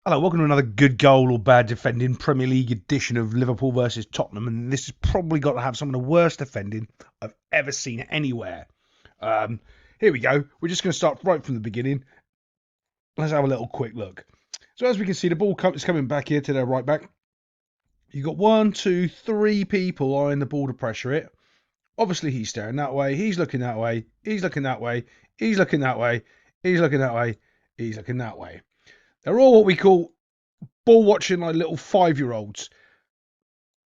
Hello, welcome to another good goal or bad defending Premier League edition of Liverpool versus Tottenham, and this has probably got to have some of the worst defending I've ever seen anywhere. Um, Here we go. We're just going to start right from the beginning. Let's have a little quick look. So as we can see, the ball is coming back here to their right back. You've got 1, 2, 3 people eyeing the ball to pressure it. Obviously, he's staring that way. He's looking that way. He's looking that way. He's looking that way. He's looking that way. He's looking that way. They're all what we call ball watching like little 5-year-olds.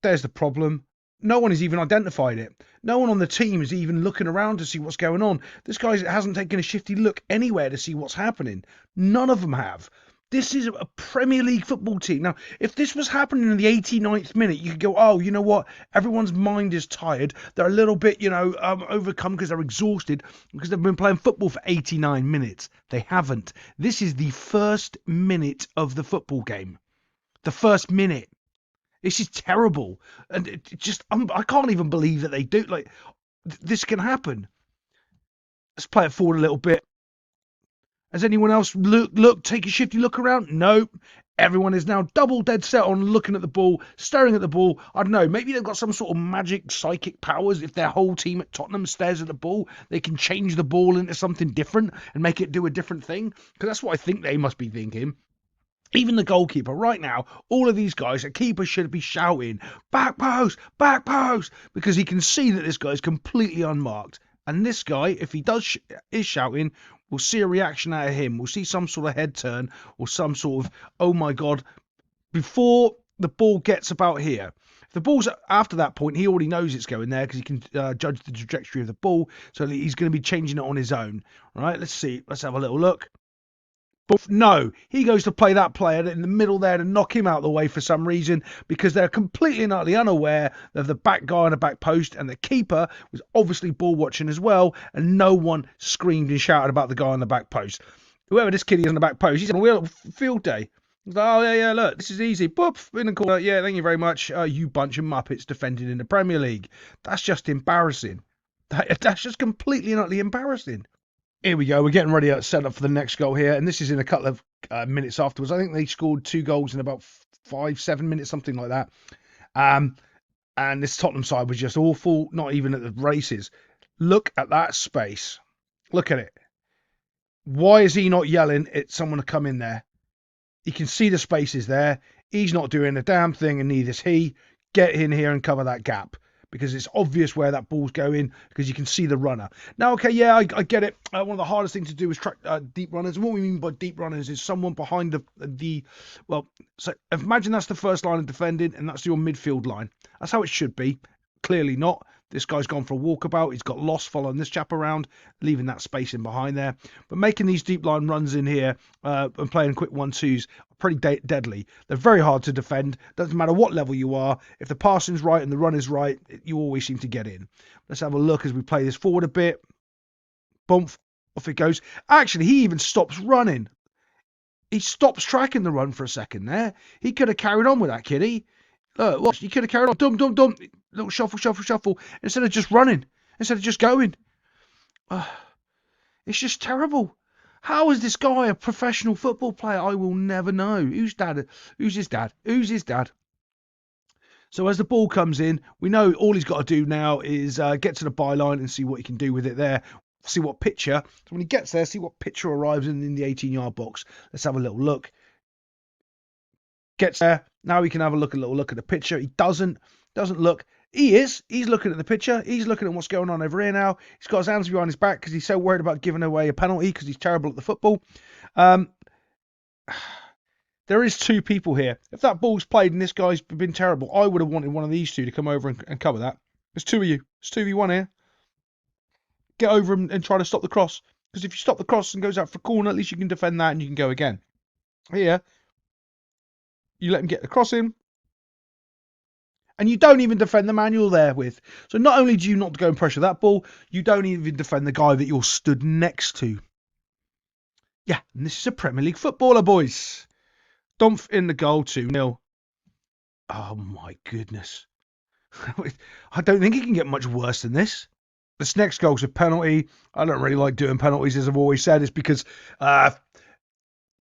There's the problem. No one has even identified it. No one on the team is even looking around to see what's going on. This guy hasn't taken a shifty look anywhere to see what's happening. None of them have. This is a Premier League football team. Now, if this was happening in the 89th minute, you could go, oh, you know what? Everyone's mind is tired. They're a little bit, overcome because they're exhausted because they've been playing football for 89 minutes. They haven't. This is the first minute of the football game. The first minute. This is terrible. And it just, I can't even believe that they do. Like, this can happen. Let's play it forward a little bit. Has anyone else take a shifty look around? No. Everyone is now double dead set on looking at the ball, staring at the ball. I don't know, maybe they've got some sort of magic psychic powers. If their whole team at Tottenham stares at the ball, they can change the ball into something different and make it do a different thing. Because that's what I think they must be thinking. Even the goalkeeper, right now, all of these guys, a keeper should be shouting, back post, because he can see that this guy is completely unmarked. And this guy, if he is shouting, we'll see a reaction out of him. We'll see some sort of head turn or some sort of, oh my God, before the ball gets about here. If the ball's after that point, he already knows it's going there because he can judge the trajectory of the ball. So he's going to be changing it on his own. All right, let's see. Let's have a little look. But no, he goes to play that player in the middle there to knock him out of the way for some reason because they're completely and utterly unaware of the back guy on the back post, and the keeper was obviously ball watching as well, and no one screamed and shouted about the guy on the back post. Whoever this kid is on the back post, he's on a field day. He's like, oh, yeah, look, this is easy. Boop, in the corner. Yeah, thank you very much. You bunch of muppets defending in the Premier League. That's just embarrassing. That's just completely and utterly embarrassing. Here we go. We're getting ready to set up for the next goal here, and this is in a couple of minutes afterwards. I think they scored 2 goals in about 5-7 minutes, something like that. And this Tottenham side was just awful, not even at the races. Look at that space. Look at it. Why is he not yelling at someone to come in there? You can see the spaces there. He's not doing a damn thing, and neither is he. Get in here and cover that gap, because it's obvious where that ball's going because you can see the runner. Now, okay, yeah, I get it. One of the hardest things to do is track deep runners. And what we mean by deep runners is someone behind so imagine that's the first line of defending and that's your midfield line. That's how it should be. Clearly not. This guy's gone for a walkabout. He's got lost following this chap around, leaving that space in behind there. But making these deep line runs in here and playing quick 1-2s are pretty deadly. They're very hard to defend. Doesn't matter what level you are. If the passing's right and the run is right, you always seem to get in. Let's have a look as we play this forward a bit. Bump, off it goes. Actually, he even stops running. He stops tracking the run for a second there. He could have carried on with that, kiddie. Watch, he could have carried on. Dum. Little shuffle. Instead of just running. Instead of just going. It's just terrible. How is this guy a professional football player? I will never know. Who's his dad? So as the ball comes in, we know all he's got to do now is get to the byline and see what he can do with it there. See what pitcher. So when he gets there, see what pitcher arrives in the 18-yard box. Let's have a little look. Gets there. Now we can have a little look at the pitcher. He doesn't look. He's looking at the pitcher. He's looking at what's going on over here now. He's got his hands behind his back because he's so worried about giving away a penalty because he's terrible at the football. There is 2 people here. If that ball's played and this guy's been terrible, I would have wanted one of these 2 to come over and cover that. There's 2 of you. It's 2v1 here. Get over and try to stop the cross. Because if you stop the cross and goes out for a corner, at least you can defend that and you can go again. Here, you let him get the cross in. And you don't even defend the man you're there with. So not only do you not go and pressure that ball, you don't even defend the guy that you're stood next to. Yeah, and this is a Premier League footballer, boys. Dumph in the goal, 2-0. Oh my goodness. I don't think it can get much worse than this. This next goal's a penalty. I don't really like doing penalties, as I've always said. It's because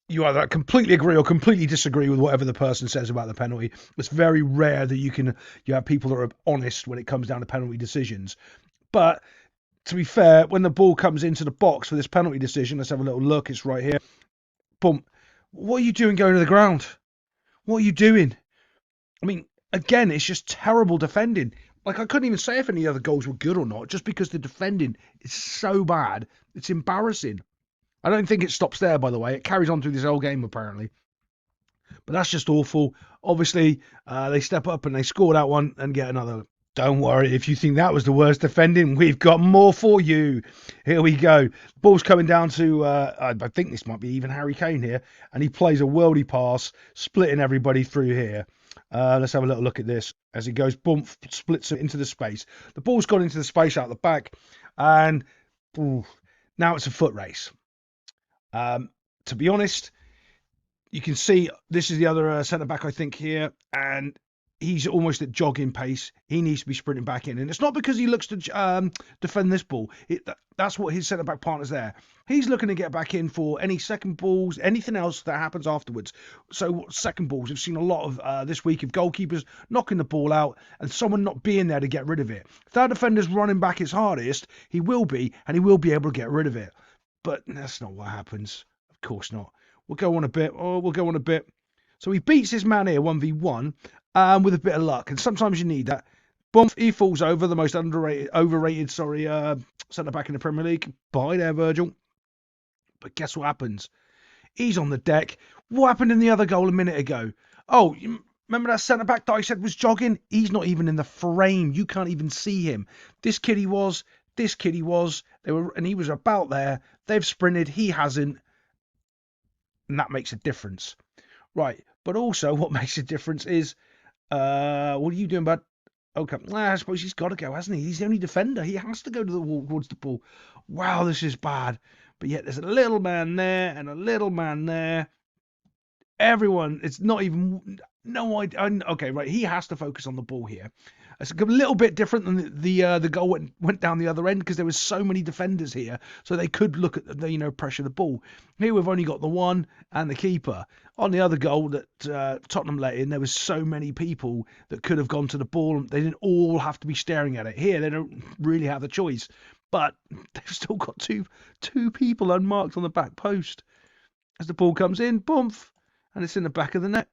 you either completely agree or completely disagree with whatever the person says about the penalty. It's very rare that you have people that are honest when it comes down to penalty decisions. But to be fair, when the ball comes into the box for this penalty decision, let's have a little look. It's right here. Boom. What are you doing going to the ground? What are you doing? I mean, again, it's just terrible defending. Like, I couldn't even say if any other goals were good or not, just because the defending is so bad. It's embarrassing. I don't think it stops there, by the way. It carries on through this whole game, apparently. But that's just awful. Obviously, they step up and they score that one and get another. Don't worry, if you think that was the worst defending, we've got more for you. Here we go. Ball's coming down to, I think this might be even Harry Kane here, and he plays a worldy pass, splitting everybody through here. Let's have a little look at this. As he goes, boom, splits it into the space. The ball's gone into the space out the back, and now it's a foot race. To be honest, you can see this is the other centre back, I think, here, and he's almost at jogging pace. He needs to be sprinting back in, and it's not because he looks to defend this ball. That's what his centre back partner's there. He's looking to get back in for any second balls, anything else that happens afterwards. So second balls, we've seen a lot of this week of goalkeepers knocking the ball out and someone not being there to get rid of it. If that defender's running back his hardest, he will be, and he will be able to get rid of it. But that's not what happens. Of course not. We'll go on a bit. So he beats his man here 1v1 with a bit of luck. And sometimes you need that. Boom, he falls over, the most overrated centre-back in the Premier League. Bye there, Virgil. But guess what happens? He's on the deck. What happened in the other goal a minute ago? Oh, you remember that centre-back that I said was jogging? He's not even in the frame. You can't even see him. This kid he was. And he was about there. They've sprinted. He hasn't. And that makes a difference. Right. But also what makes a difference is, what are you doing, bud? Okay. I suppose he's got to go, hasn't he? He's the only defender. He has to go to the wall towards the ball. Wow, this is bad. But yet there's a little man there and a little man there. Everyone, it's not even, no idea. Okay, right. He has to focus on the ball here. It's a little bit different than the goal went down the other end because there was so many defenders here, so they could look at the pressure the ball. Here we've only got the one and the keeper. On the other goal that Tottenham let in, there was so many people that could have gone to the ball. They didn't all have to be staring at it. Here they don't really have the choice, but they've still got two people unmarked on the back post. As the ball comes in, boom, and it's in the back of the net.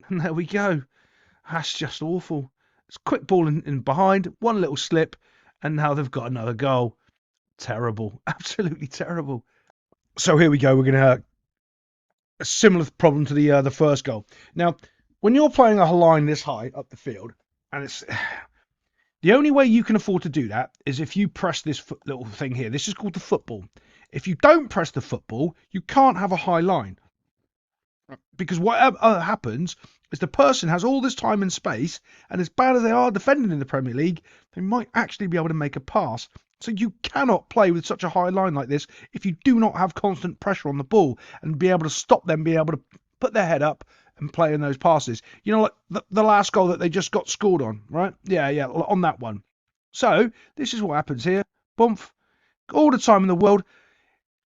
And there we go. That's just awful. It's quick ball in behind, one little slip, and now they've got another goal. Terrible. Absolutely terrible. So here we go. We're going to have a similar problem to the first goal. Now, when you're playing a line this high up the field, and it's the only way you can afford to do that is if you press this little thing here. This is called the football. If you don't press the football, you can't have a high line. Because what happens is the person has all this time and space, and as bad as they are defending in the Premier League, they might actually be able to make a pass. So you cannot play with such a high line like this if you do not have constant pressure on the ball and be able to stop them, be able to put their head up and play in those passes. You know, like the last goal that they just got scored on, right? Yeah, on that one. So this is what happens here. Boomf. All the time in the world.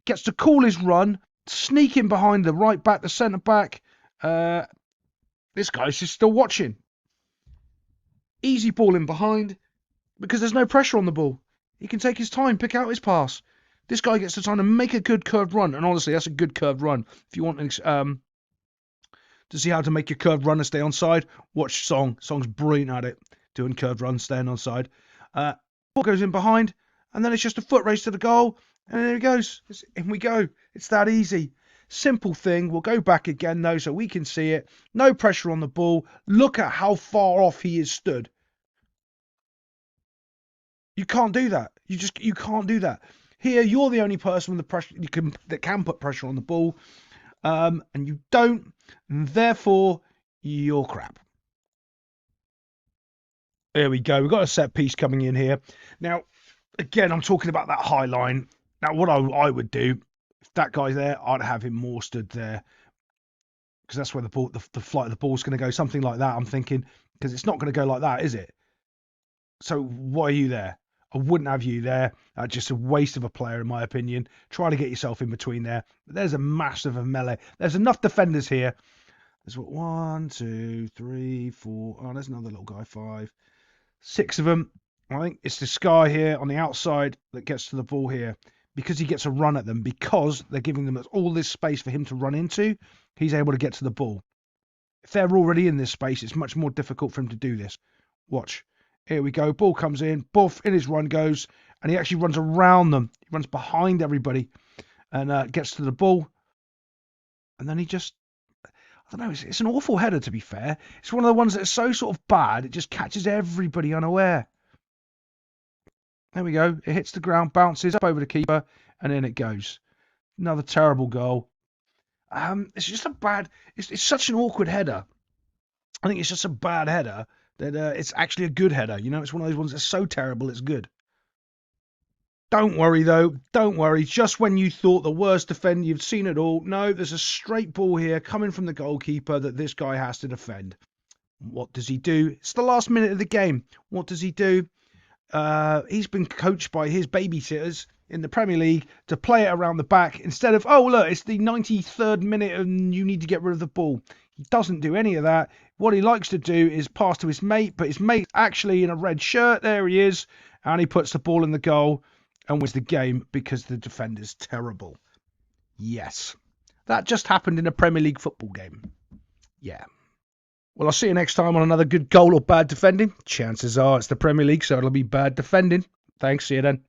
Gets to call his run. Sneak in behind the right back, the centre back. This guy's just still watching. Easy ball in behind because there's no pressure on the ball. He can take his time, pick out his pass. This guy gets the time to make a good curved run, and honestly, that's a good curved run. If you want to see how to make your curved run and stay onside, watch Song. Song's brilliant at it, doing curved runs, staying onside. Ball goes in behind, and then it's just a foot race to the goal. And there he goes. In we go. It's that easy. Simple thing. We'll go back again, though, so we can see it. No pressure on the ball. Look at how far off he is stood. You can't do that. You can't do that. Here, you're the only person with the pressure that can put pressure on the ball, and you don't, and therefore you're crap. There we go. We've got a set piece coming in here. Now, again, I'm talking about that high line. Now, what I would do, if that guy's there, I'd have him more stood there. Because that's where the flight of the ball's going to go. Something like that, I'm thinking. Because it's not going to go like that, is it? So, why are you there? I wouldn't have you there. Just a waste of a player, in my opinion. Try to get yourself in between there. But there's a massive melee. There's enough defenders here. There's what, 1, 2, 3, 4. Oh, there's another little guy. 5, 6 of them. I think it's this guy here on the outside that gets to the ball here because he gets a run at them, because they're giving them all this space for him to run into. He's able to get to the ball. If they're already in this space, it's much more difficult for him to do this. Watch. Here we go. Ball comes in. Buff, in his run goes. And he actually runs around them. He runs behind everybody and gets to the ball. And then he just... I don't know. It's an awful header, to be fair. It's one of the ones that's so sort of bad, it just catches everybody unaware. There we go. It hits the ground, bounces up over the keeper, and in it goes. Another terrible goal. It's just a bad... It's such an awkward header. I think it's just a bad header that it's actually a good header. You know, it's one of those ones that's so terrible it's good. Don't worry, though. Don't worry. Just when you thought the worst defender you've seen it all, no, there's a straight ball here coming from the goalkeeper that this guy has to defend. What does he do? It's the last minute of the game. What does he do? He's been coached by his babysitters in the Premier League to play it around the back instead of, oh, look, it's the 93rd minute and you need to get rid of the ball. He doesn't do any of that. What he likes to do is pass to his mate, but his mate's actually in a red shirt. There he is. And he puts the ball in the goal and wins the game because the defender's terrible. Yes. That just happened in a Premier League football game. Yeah. Well, I'll see you next time on another good goal or bad defending. Chances are it's the Premier League, so it'll be bad defending. Thanks, see you then.